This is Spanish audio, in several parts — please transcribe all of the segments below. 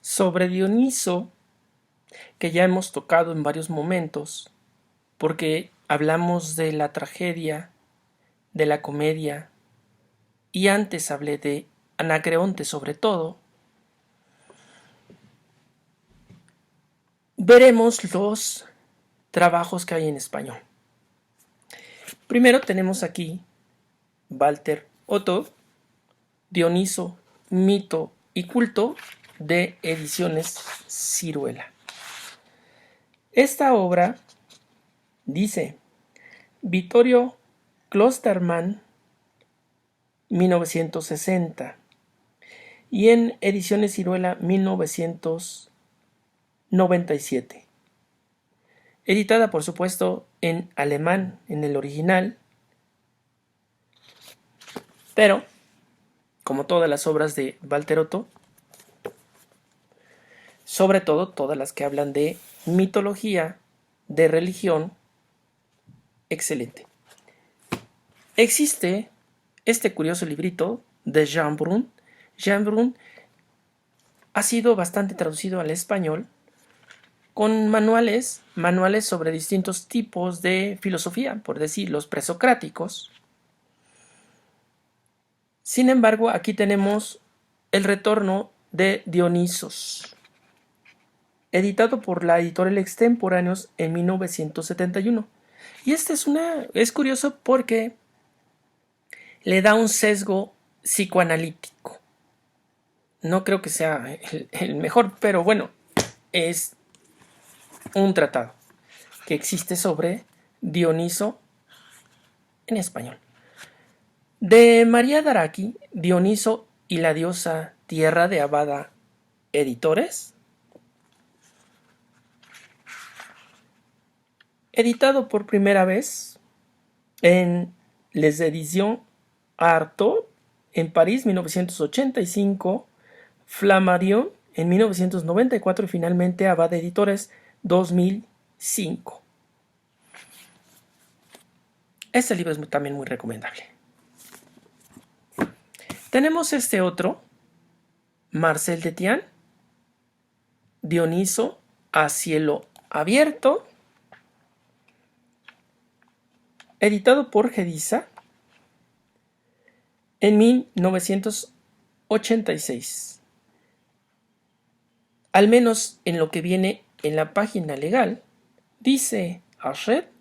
Sobre Dioniso, que ya hemos tocado en varios momentos, porque hablamos de la tragedia, de la comedia, y antes hablé de Anacreonte sobre todo, veremos los trabajos que hay en español. Primero tenemos aquí Walter Otto, Dioniso, mito y culto, de Ediciones Ciruela. Esta obra dice Vittorio Klosterman, 1960, y en Ediciones Ciruela 1997. Editada, por supuesto, en alemán en el original, pero, como todas las obras de Walter Otto, sobre todo todas las que hablan de mitología, de religión, excelente. Existe este curioso librito de Jean Brun. Jean Brun ha sido bastante traducido al español con manuales sobre distintos tipos de filosofía, por decir, los presocráticos. Sin embargo, aquí tenemos El retorno de Dionisos, editado por la editorial Extemporáneos en 1971. Y este es curioso porque le da un sesgo psicoanalítico. No creo que sea el mejor, pero bueno, es un tratado que existe sobre Dioniso en español. De María Daraki, Dioniso y la diosa Tierra, de Abada Editores. Editado por primera vez en Les Editions Artaud en París 1985, Flammarion en 1994 y finalmente Abada Editores 2005. Este libro es también muy recomendable. Tenemos este otro, Marcel Detian, Dioniso a cielo abierto, editado por Gedisa en 1986. Al menos en lo que viene en la página legal, dice Hachette,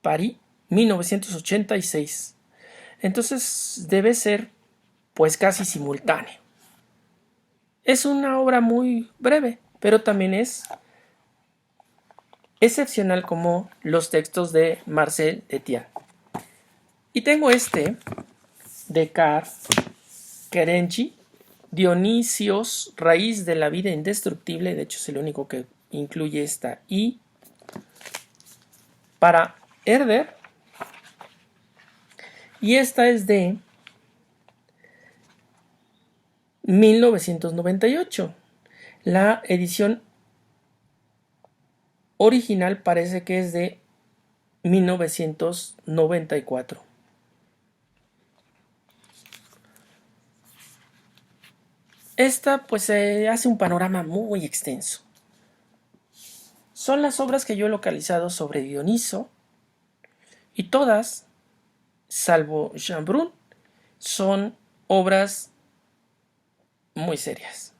París, 1986. Entonces debe ser pues casi simultáneo. Es una obra muy breve, pero también es excepcional como los textos de Marcel Detian. Y tengo este de Karl Kerenchi, Dionisios, raíz de la vida indestructible. De hecho es el único que incluye esta I, para Herder. Y esta es de 1998. La edición original parece que es de 1994. Esta pues hace un panorama muy extenso. Son las obras que yo he localizado sobre Dioniso y todas, salvo Jean Brun, son obras muy serias.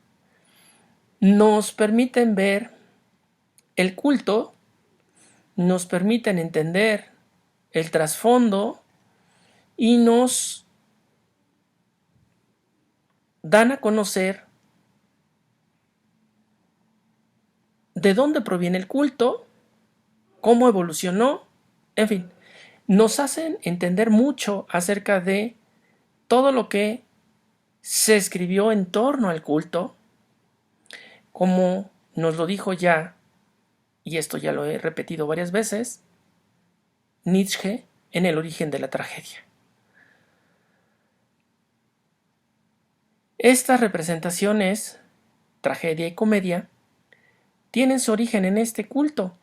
Nos permiten ver el culto, nos permiten entender el trasfondo y nos dan a conocer de dónde proviene el culto, cómo evolucionó, en fin, nos hacen entender mucho acerca de todo lo que se escribió en torno al culto, como nos lo dijo ya, y esto ya lo he repetido varias veces, Nietzsche en El origen de la tragedia. Estas representaciones, tragedia y comedia, tienen su origen en este culto.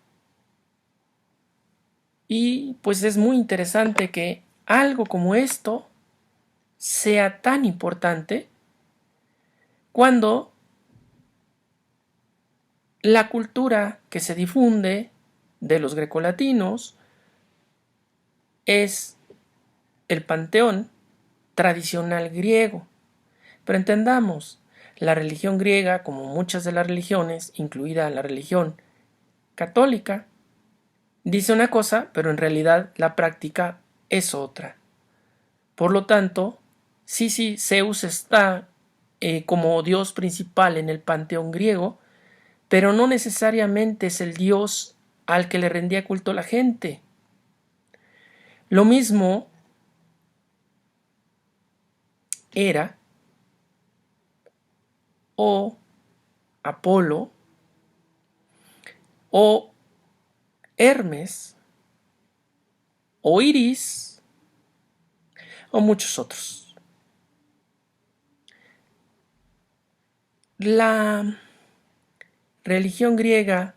Y pues es muy interesante que algo como esto sea tan importante cuando la cultura que se difunde de los grecolatinos es el panteón tradicional griego. Pero entendamos, la religión griega, como muchas de las religiones, incluida la religión católica, dice una cosa, pero en realidad la práctica es otra. Por lo tanto, sí, Zeus está como dios principal en el panteón griego, pero no necesariamente es el dios al que le rendía culto la gente. Lo mismo era o Apolo o Hermes o Iris o muchos otros. La religión griega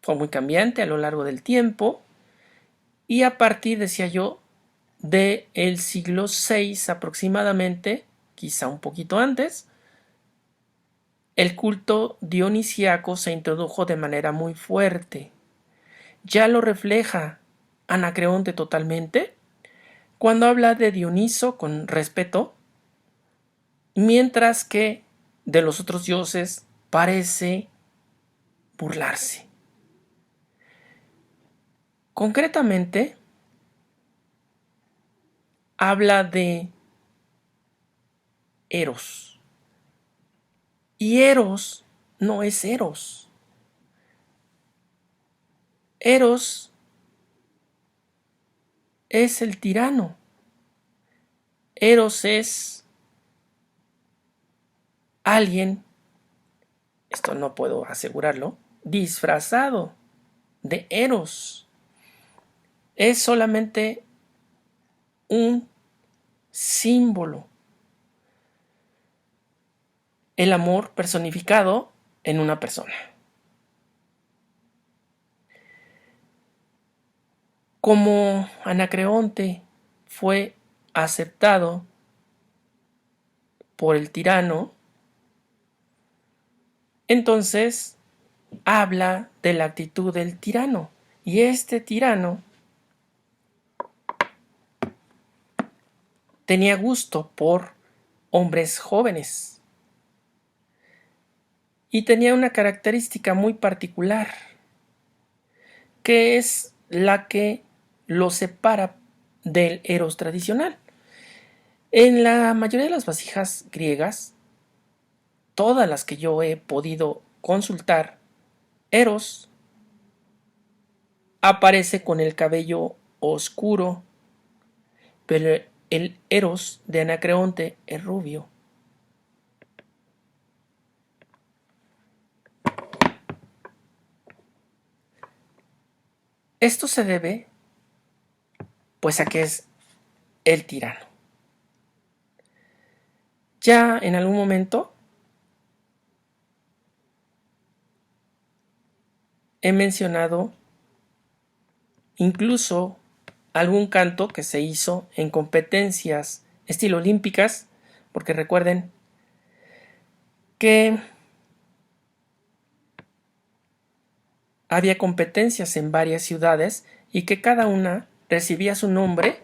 fue muy cambiante a lo largo del tiempo y a partir, decía yo, del siglo VI aproximadamente, quizá un poquito antes, el culto dionisiaco se introdujo de manera muy fuerte. Ya lo refleja Anacreonte totalmente cuando habla de Dioniso con respeto, mientras que de los otros dioses parece burlarse. Concretamente, habla de Eros. Y Eros no es Eros. Eros es el tirano. Eros es alguien, esto no puedo asegurarlo, disfrazado de Eros. Es solamente un símbolo. El amor personificado en una persona. Como Anacreonte fue aceptado por el tirano, entonces habla de la actitud del tirano. Y este tirano tenía gusto por hombres jóvenes. Y tenía una característica muy particular, que es la que lo separa del Eros tradicional. En la mayoría de las vasijas griegas, todas las que yo he podido consultar, Eros aparece con el cabello oscuro, pero el Eros de Anacreonte es rubio. Esto se debe, pues, a que es el tirano. Ya en algún momento he mencionado incluso algún canto que se hizo en competencias estilo olímpicas, porque recuerden que había competencias en varias ciudades y que cada una recibía su nombre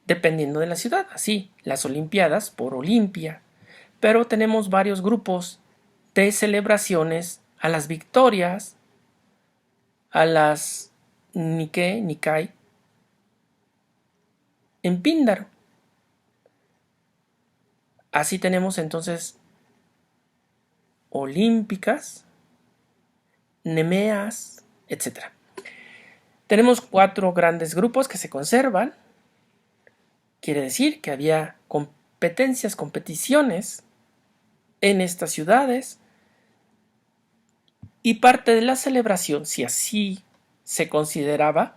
dependiendo de la ciudad. Así, las Olimpiadas por Olimpia. Pero tenemos varios grupos de celebraciones a las victorias, a las Nikai, en Píndaro. Así tenemos entonces olímpicas, nemeas, etc. Tenemos 4 grandes grupos que se conservan. Quiere decir que había competiciones en estas ciudades y parte de la celebración, si así se consideraba,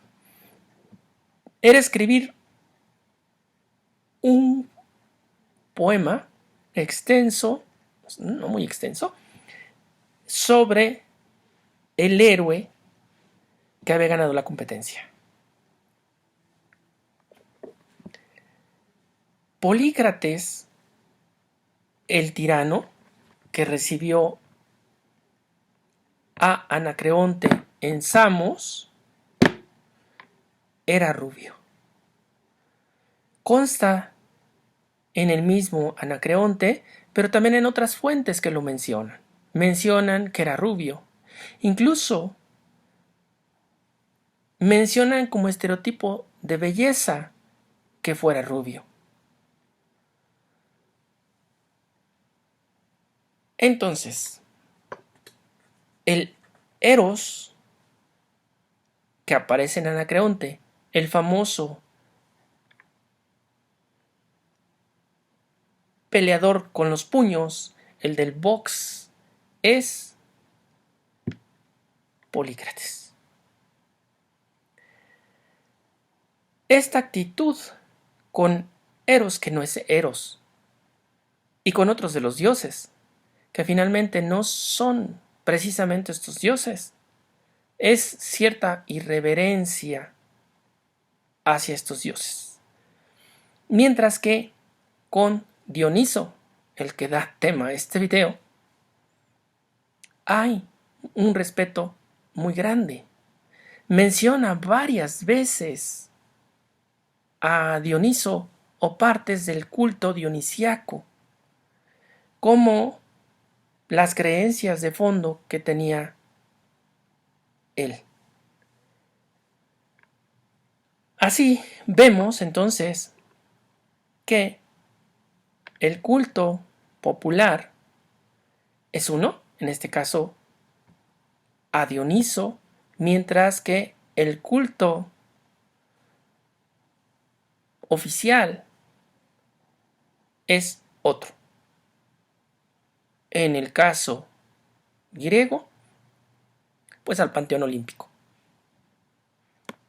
era escribir un poema extenso, no muy extenso, sobre el héroe que había ganado la competencia. Polícrates, el tirano, que recibió a Anacreonte en Samos era rubio. Consta en el mismo Anacreonte, pero también en otras fuentes que lo mencionan. Mencionan que era rubio. Incluso mencionan como estereotipo de belleza que fuera rubio. Entonces, el Eros que aparece en Anacreonte, el famoso peleador con los puños, el del box, es Polícrates. Esta actitud con Eros, que no es Eros, y con otros de los dioses, que finalmente no son precisamente estos dioses, es cierta irreverencia hacia estos dioses. Mientras que con Dioniso, el que da tema a este video, hay un respeto muy grande. Menciona varias veces a Dioniso o partes del culto dionisiaco, como las creencias de fondo que tenía él. Así vemos entonces que el culto popular es uno, en este caso a Dioniso, mientras que el culto oficial es otro. En el caso griego, pues al Panteón Olímpico.